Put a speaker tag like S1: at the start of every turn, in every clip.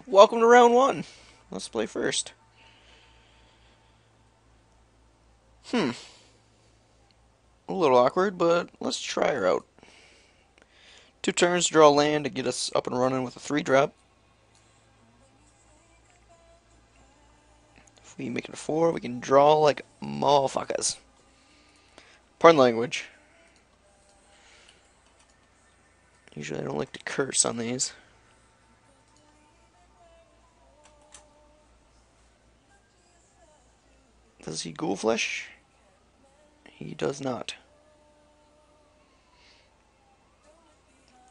S1: Welcome to round one. Let's play first. A little awkward, but let's try her out. 2 turns, draw land to get us up and running with a 3-drop. If we make it a 4, we can draw like motherfuckers. Pardon language. Usually I don't like to curse on these. Does he ghoul flesh? He does not.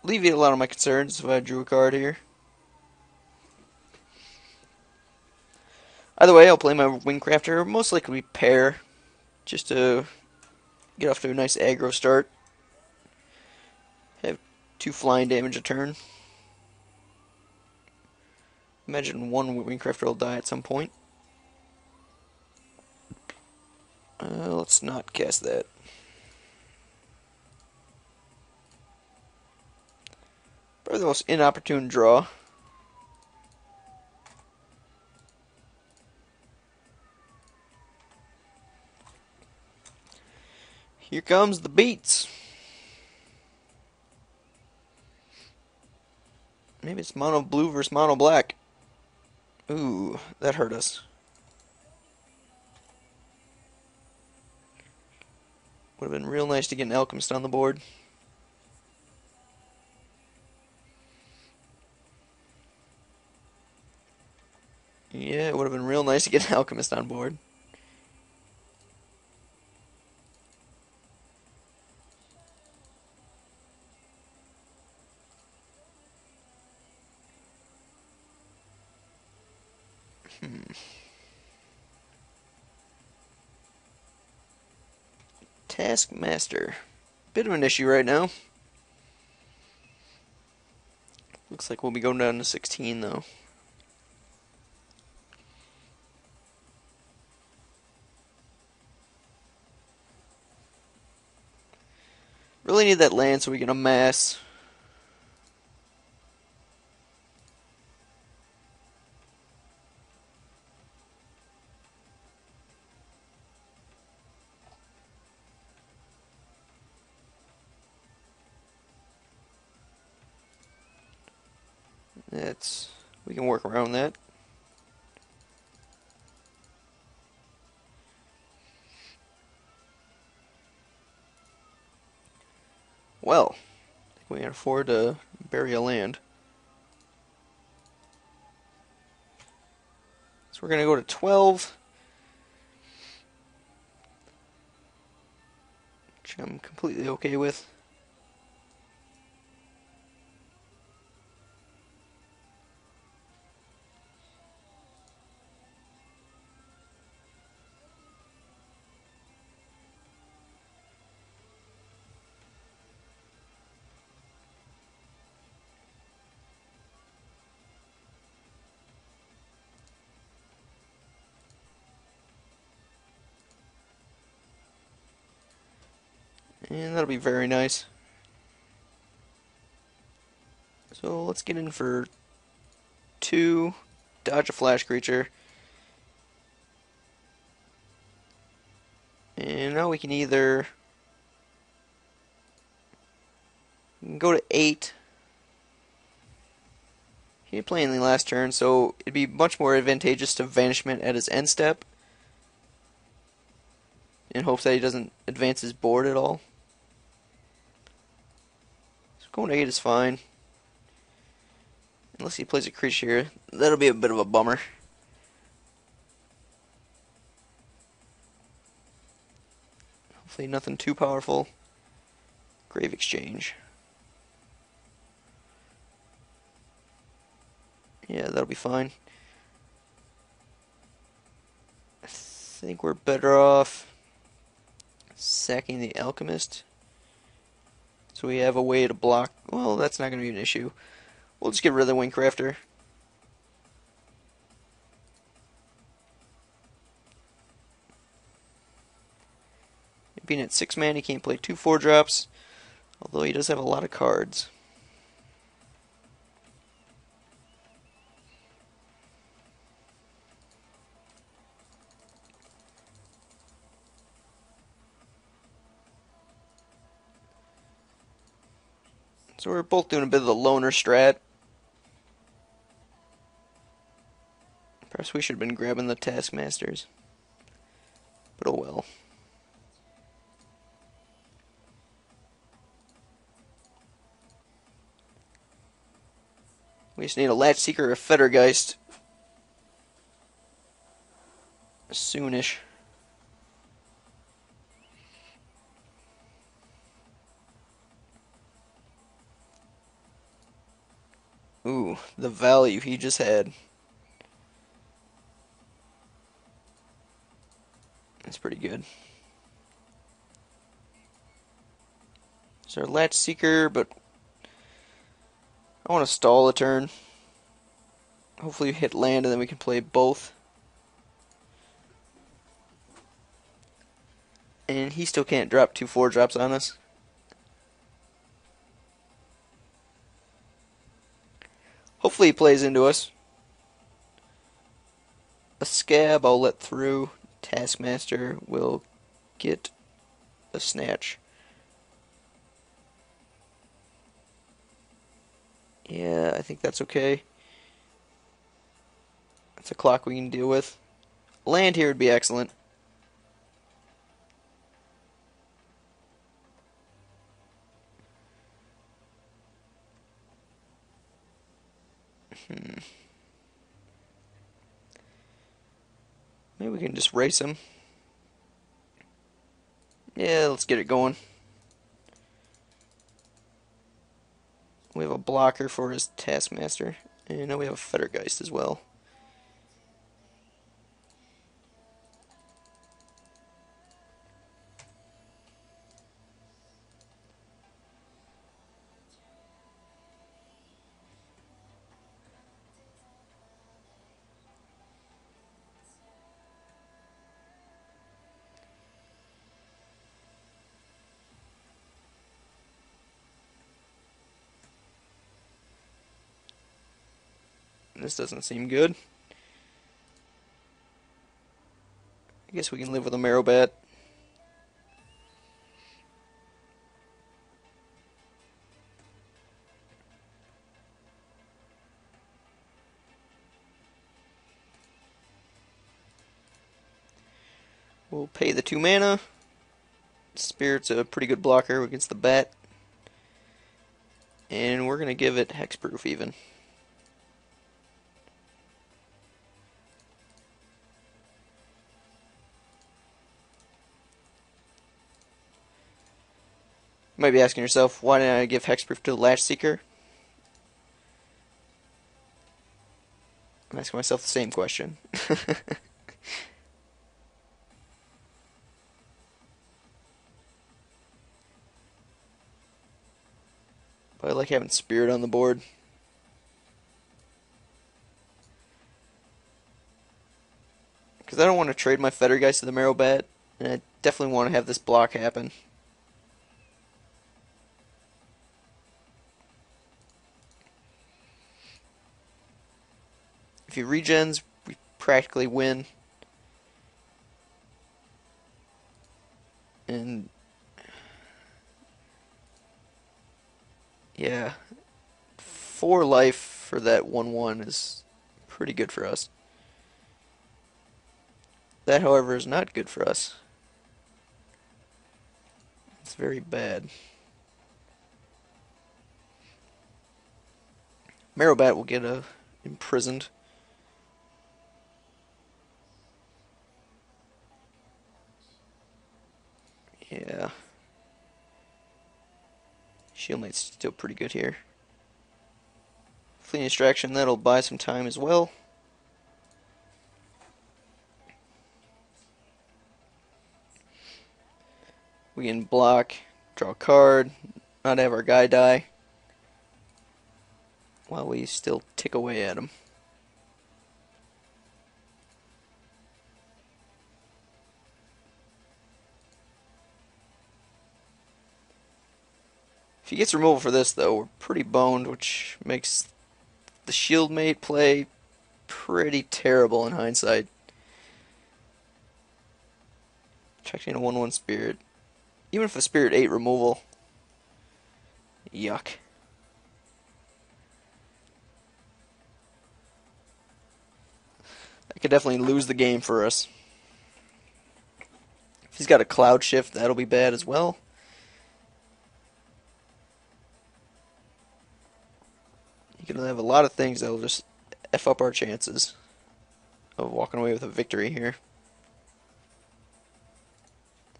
S1: Alleviate a lot of my concerns if I drew a card here. Either way, I'll play my Wingcrafter, most likely pair, just to get off to a nice aggro start. Have 2 flying damage a turn. Imagine 1 Wingcrafter will die at some point. Let's not cast that. Probably the most inopportune draw. Here comes the beats. Maybe it's mono blue versus mono black. Ooh, that hurt us. Would have been real nice to get an alchemist on the board. Yeah, it would have been real nice to get an alchemist on board. Taskmaster. Bit of an issue right now. Looks like we'll be going down to 16 though. Really need that land so we can amass. We can work around that. Well, I think we can afford to bury a land. So we're going to go to 12. Which I'm completely okay with. And that'll be very nice. So let's get in for 2, dodge a flash creature. And now we can either go to 8. He didn't play anything last turn, so it'd be much more advantageous to Vanishment at his end step, in hopes that he doesn't advance his board at all. So going to 8 is fine. Unless he plays a creature here, that'll be a bit of a bummer. Hopefully nothing too powerful. Grave Exchange. Yeah, that'll be fine. I think we're better off sacking the Alchemist. So we have a way to block. Well, that's not going to be an issue. We'll just get rid of the Wingcrafter. Being at 6 mana, he can't play 2 4-drops. Although he does have a lot of cards. So we're both doing a bit of the loner strat. Perhaps we should have been grabbing the Taskmasters. But oh well. We just need a Latch Seeker or a Fettergeist. Soonish. Ooh, the value he just had. That's pretty good. So our Latch Seeker, but I want to stall a turn. Hopefully hit land and then we can play both. And he still can't drop 2 4-drops on us. Hopefully he plays into us. A Scab I'll let through. Taskmaster will get a Snatch. Yeah, I think that's okay. That's a clock we can deal with. Land here would be excellent. Maybe we can just race him. Yeah, let's get it going. We have a blocker for his Taskmaster. And now we have a Fettergeist as well. This doesn't seem good. I guess we can live with a Marrowbat. We'll pay the 2 mana. Spirit's a pretty good blocker against the bat. And we're going to give it Hexproof even. You might be asking yourself, why didn't I give Hexproof to the Latch Seeker? I'm asking myself the same question. But I like having Spirit on the board. Because I don't want to trade my Fettergeist to the Marrowbat, and I definitely want to have this block happen. If he regens, we practically win. And yeah, 4 life for that 1/1 is pretty good for us. That, however, is not good for us. It's very bad. Marrowbat will get imprisoned. Yeah. Shield Knight's still pretty good here. Fleeting Distraction, that'll buy some time as well. We can block, draw a card, not have our guy die, while we still tick away at him. If he gets removal for this, though, we're pretty boned, which makes the Shield Mate play pretty terrible in hindsight. Checking a 1/1 Spirit. Even if a Spirit 8 removal. Yuck. It could definitely lose the game for us. If he's got a cloud shift, that'll be bad as well. He can have a lot of things that'll just F up our chances of walking away with a victory here.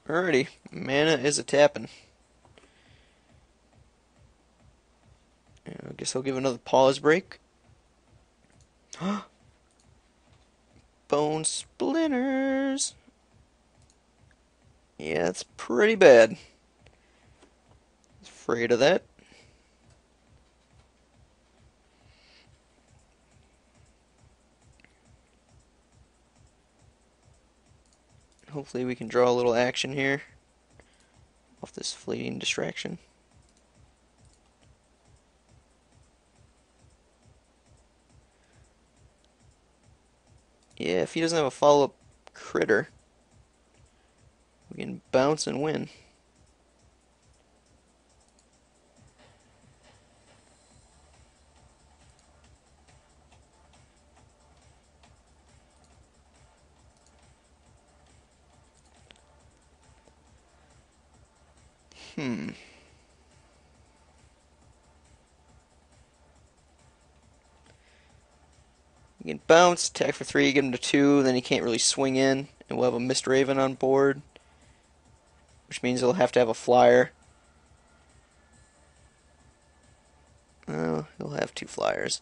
S1: Alrighty, mana is a tapping. I guess I'll give another pause break. Bone splinters. Yeah, it's pretty bad. Afraid of that. Hopefully we can draw a little action here off this fleeting distraction. Yeah, if he doesn't have a follow-up critter, we can bounce and win. We can bounce, attack for 3, get him to 2, then he can't really swing in, and we'll have a Mist Raven on board, which means he'll have to have a flyer. Oh, he'll have 2 flyers.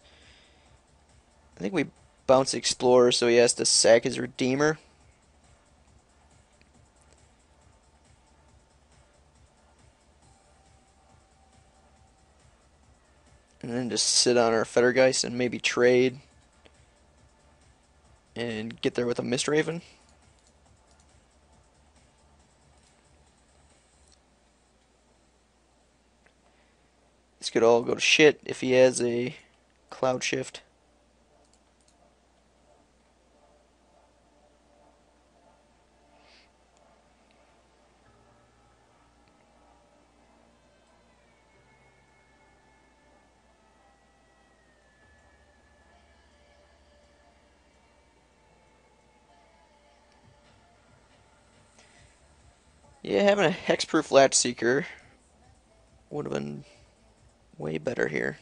S1: I think we bounce the Explorer, so he has to sack his Redeemer. And then just sit on our Fettergeist and maybe trade and get there with a Mist Raven. This could all go to shit if he has a Cloud Shift. Yeah, having a Hexproof Latch Seeker would have been way better here.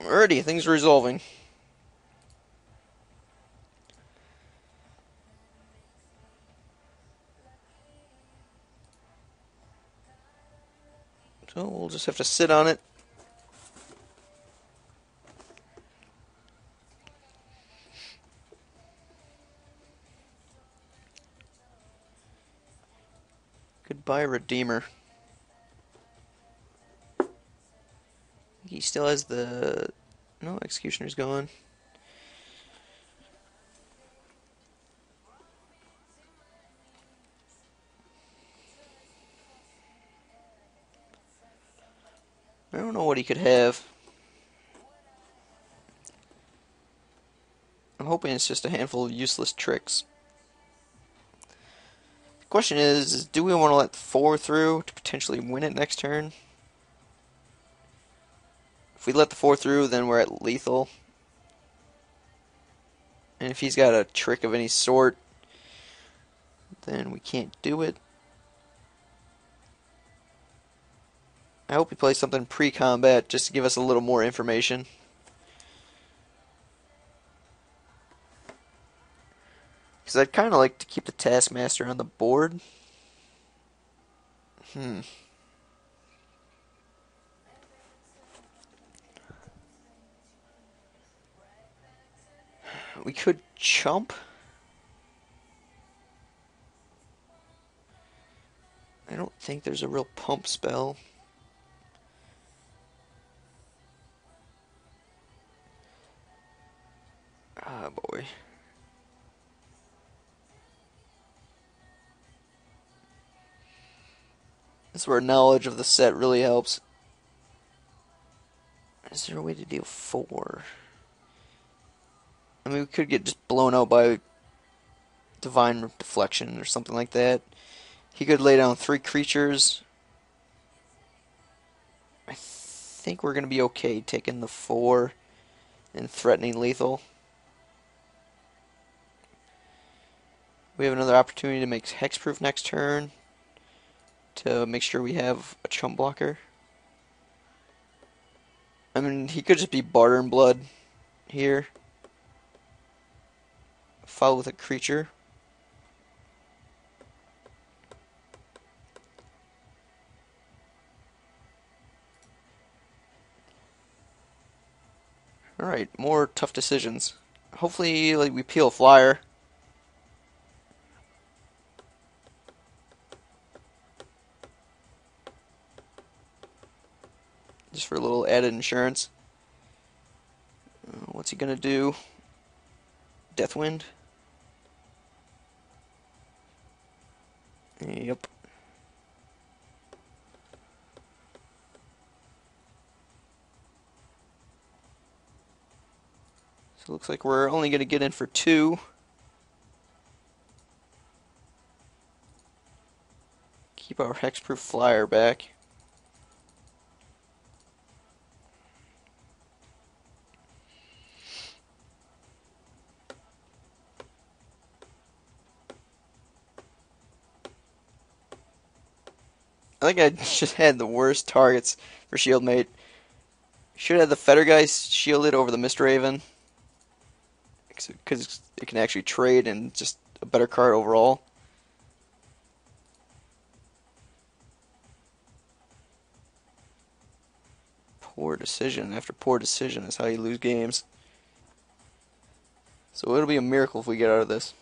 S1: Alrighty, things are resolving. So we'll just have to sit on it. Goodbye, Redeemer. He still has the... No, Executioner's gone. I don't know what he could have. I'm hoping it's just a handful of useless tricks. The question is do we want to let 4 through to potentially win it next turn? If we let the 4 through, then we're at lethal. And if he's got a trick of any sort, then we can't do it. I hope he plays something pre-combat just to give us a little more information. Because I'd kind of like to keep the Taskmaster on the board. We could chump. I don't think there's a real pump spell. Ah, boy. This is where knowledge of the set really helps. Is there a way to deal 4? I mean, we could get just blown out by Divine Deflection or something like that. He could lay down 3 creatures think we're going to be okay taking the 4 and threatening lethal. We have another opportunity to make hexproof next turn to make sure we have a chump blocker. I mean, he could just be Barter and Blood here, followed with a creature. Alright, more tough decisions. Hopefully, like, we peel a flyer. Just for a little added insurance. What's he gonna do? Deathwind? Yep. So it looks like we're only gonna get in for 2. Keep our hexproof flyer back. I think I just had the worst targets for Shieldmate. Should have the Fetter guy shielded over the Mist Raven, because it can actually trade and just a better card overall. Poor decision after poor decision is how you lose games. So it'll be a miracle if we get out of this.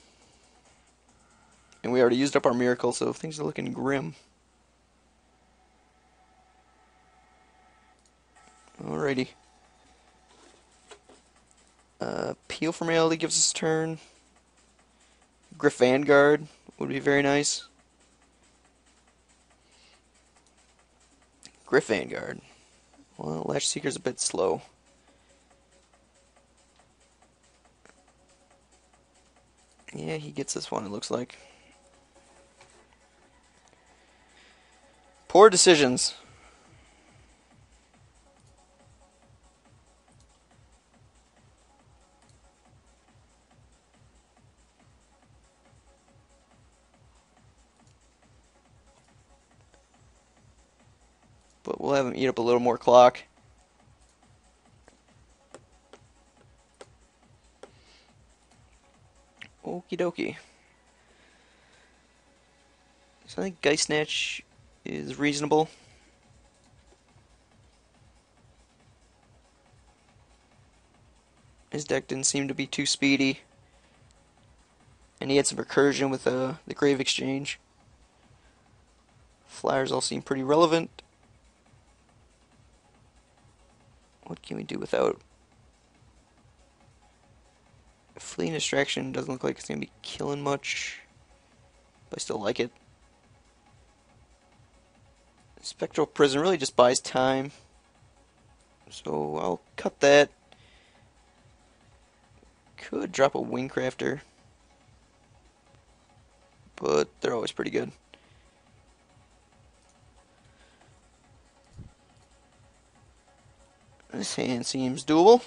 S1: And we already used up our miracle, so things are looking grim. Alrighty. Peel for Reality gives us a turn. Griff Vanguard would be very nice. Griff Vanguard. Well, Latch Seeker's a bit slow. Yeah, he gets this one, it looks like. Poor decisions. But we'll have him eat up a little more clock. Okie dokie. So I think Geist Snatch is reasonable. His deck didn't seem to be too speedy. And he had some recursion with the Grave Exchange. Flyers all seem pretty relevant. What can we do without? Fleeing Distraction doesn't look like it's going to be killing much, but I still like it. Spectral Prison really just buys time, so I'll cut that. Could drop a Wingcrafter, but they're always pretty good. This hand seems doable.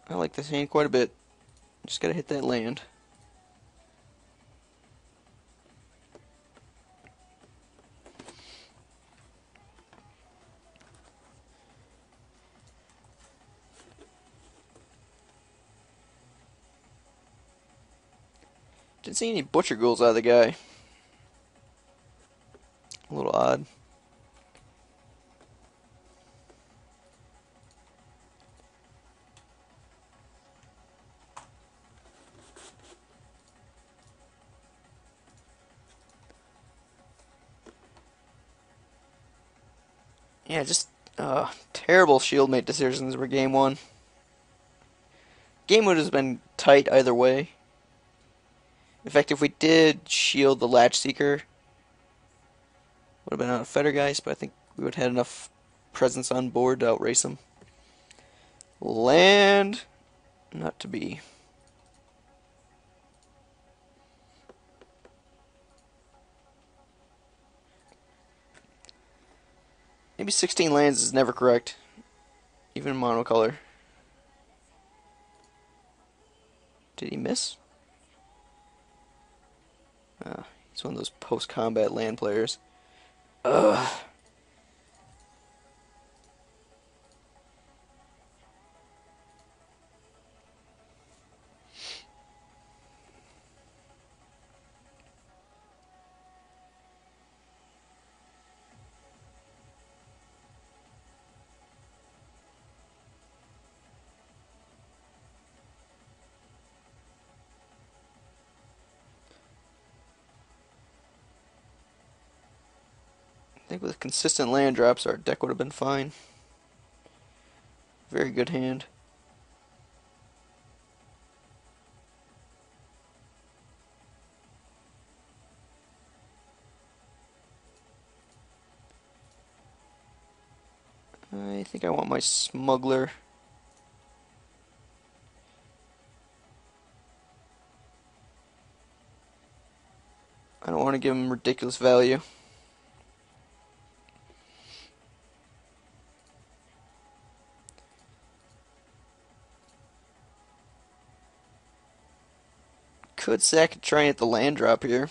S1: I like this hand quite a bit. Just gotta hit that land. Didn't see any Butcher Ghouls out of the guy. A little odd. Yeah, just terrible Shieldmate decisions for game 1. Game would have been tight either way. In fact, if we did shield the Latch Seeker, would have been out of Fettergeist, but I think we would have had enough presence on board to outrace him. Land not to be. Maybe 16 lands is never correct, even in monocolor. Did he miss? He's one of those post-combat land players. Ugh. I think with consistent land drops, our deck would have been fine. Very good hand. I think I want my smuggler. I don't want to give him ridiculous value. Could sack and try and hit the land drop here.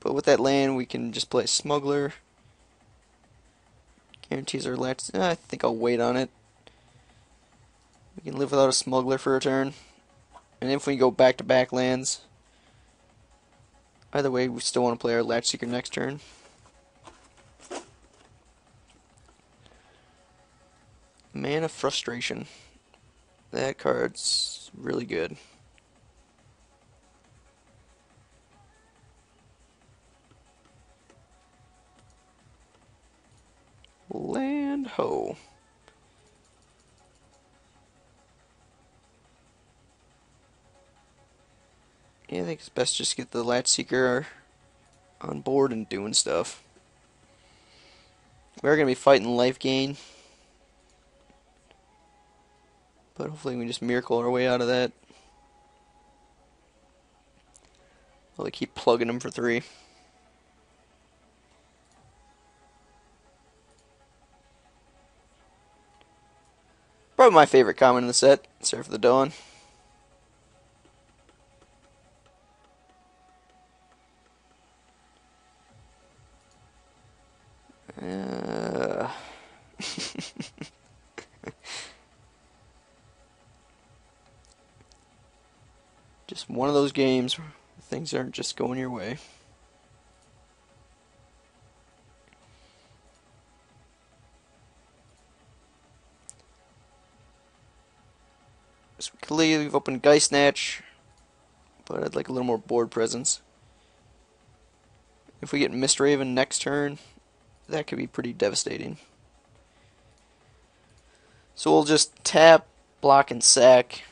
S1: But with that land, we can just play smuggler. Guarantees our latch. I think I'll wait on it. We can live without a smuggler for a turn. And if we go back-to-back lands, either way, we still want to play our Latch Seeker next turn. Man of Frustration. That card's really good. Land ho. Yeah, I think it's best just get the Latch Seeker on board and doing stuff. We're going to be fighting life gain. But hopefully we just miracle our way out of that. Well, they keep plugging them for 3. Probably my favorite common in the set. Seraph of the Dawn. Just one of those games where things aren't just going your way. So we could leave open Geist Snatch, but I'd like a little more board presence. If we get Mistraven next turn, that could be pretty devastating. So we'll just tap, block, and sack.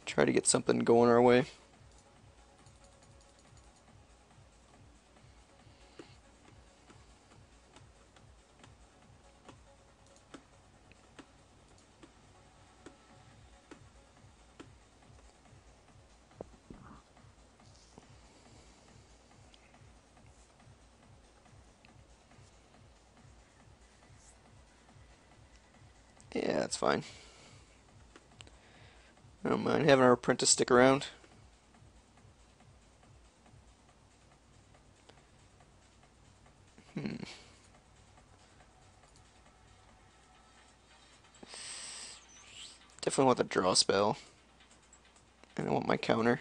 S1: Try to get something going our way. Yeah, that's fine. I don't mind having our apprentice stick around. Definitely want the draw spell. And I want my counter.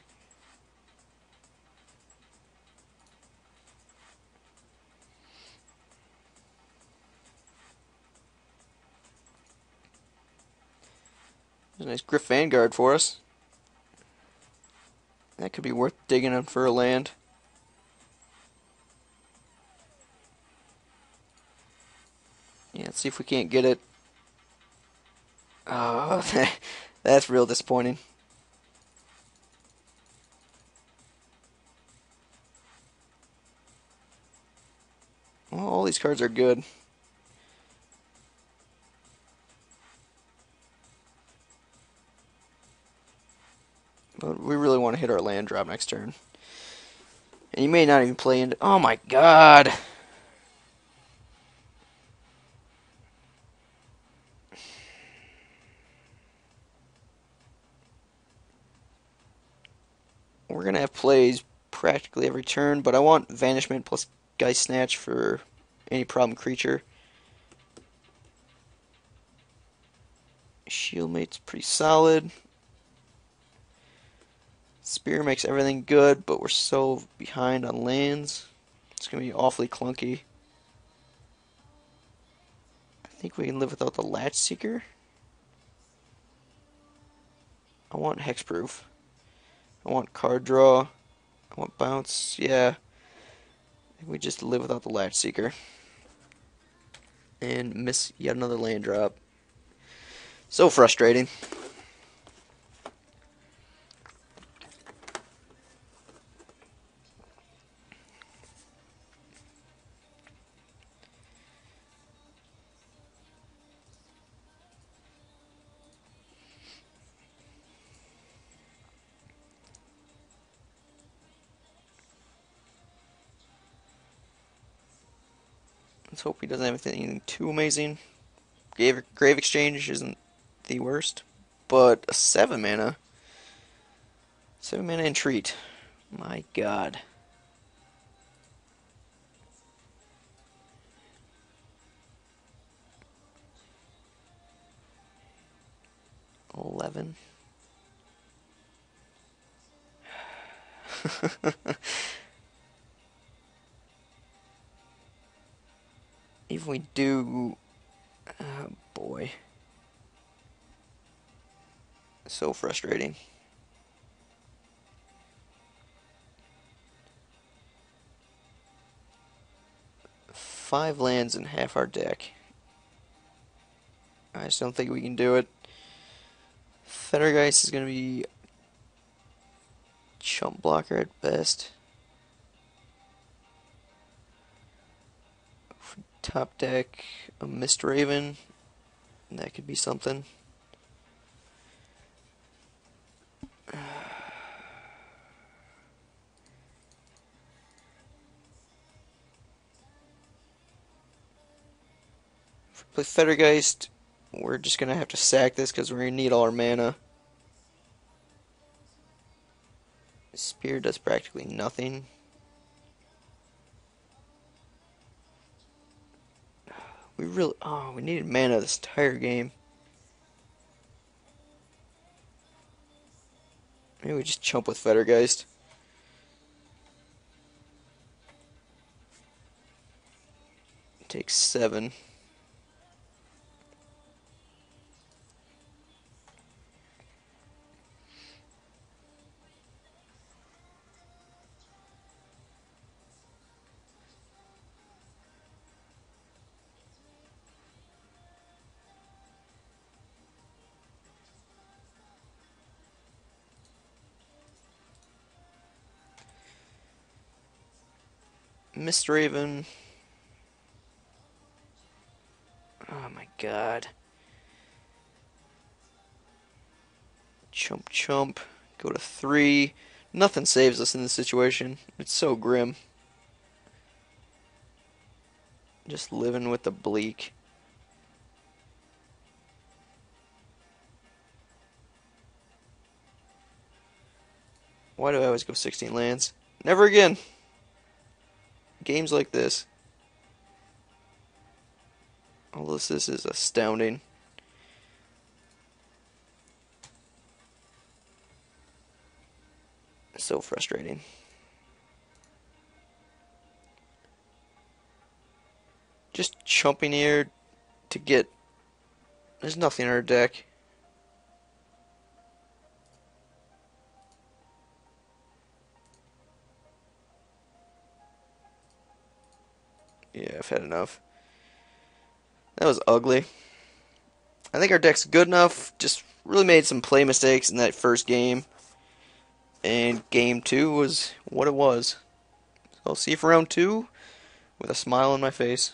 S1: There's a nice Griff Vanguard for us. That could be worth digging on for a land. Yeah, let's see if we can't get it. Oh, that's real disappointing. these cards are good. But we really want to hit our land drop next turn. And you may not even play into... Oh my god! We're going to have plays practically every turn, but I want Vanishment plus Geist Snatch for any problem creature. Shieldmate's pretty solid. Spear makes everything good, but we're so behind on lands. It's going to be awfully clunky. I think we can live without the Latch Seeker. I want Hexproof. I want card draw. I want bounce. Yeah. I think we just live without the Latch Seeker. And miss yet another land drop. So frustrating. Let's hope he doesn't have anything too amazing. Grave Exchange isn't the worst, but a 7 mana. 7 mana Entreat. My god. $11. If we do... Oh boy. So frustrating. Five lands in half our deck. I just don't think we can do it. Fettergeist is going to be chump blocker at best. Top deck, a Mist Raven. That could be something. If we play Fettergeist, we're just going to have to sack this because we're going to need all our mana. Spear does practically nothing. We needed mana this entire game. Maybe we just chump with Fettergeist. Takes 7. Mist Raven. Oh my god. Chump chump. Go to 3. Nothing saves us in this situation. It's so grim. Just living with the bleak. Why do I always go 16 lands? Never again. Games like this. All this is astounding. So frustrating. Just chumping here to get... There's nothing in our deck. Yeah, I've had enough. That was ugly. I think our deck's good enough. Just really made some play mistakes in that first game. And game 2 was what it was. So I'll see you for round 2 with a smile on my face.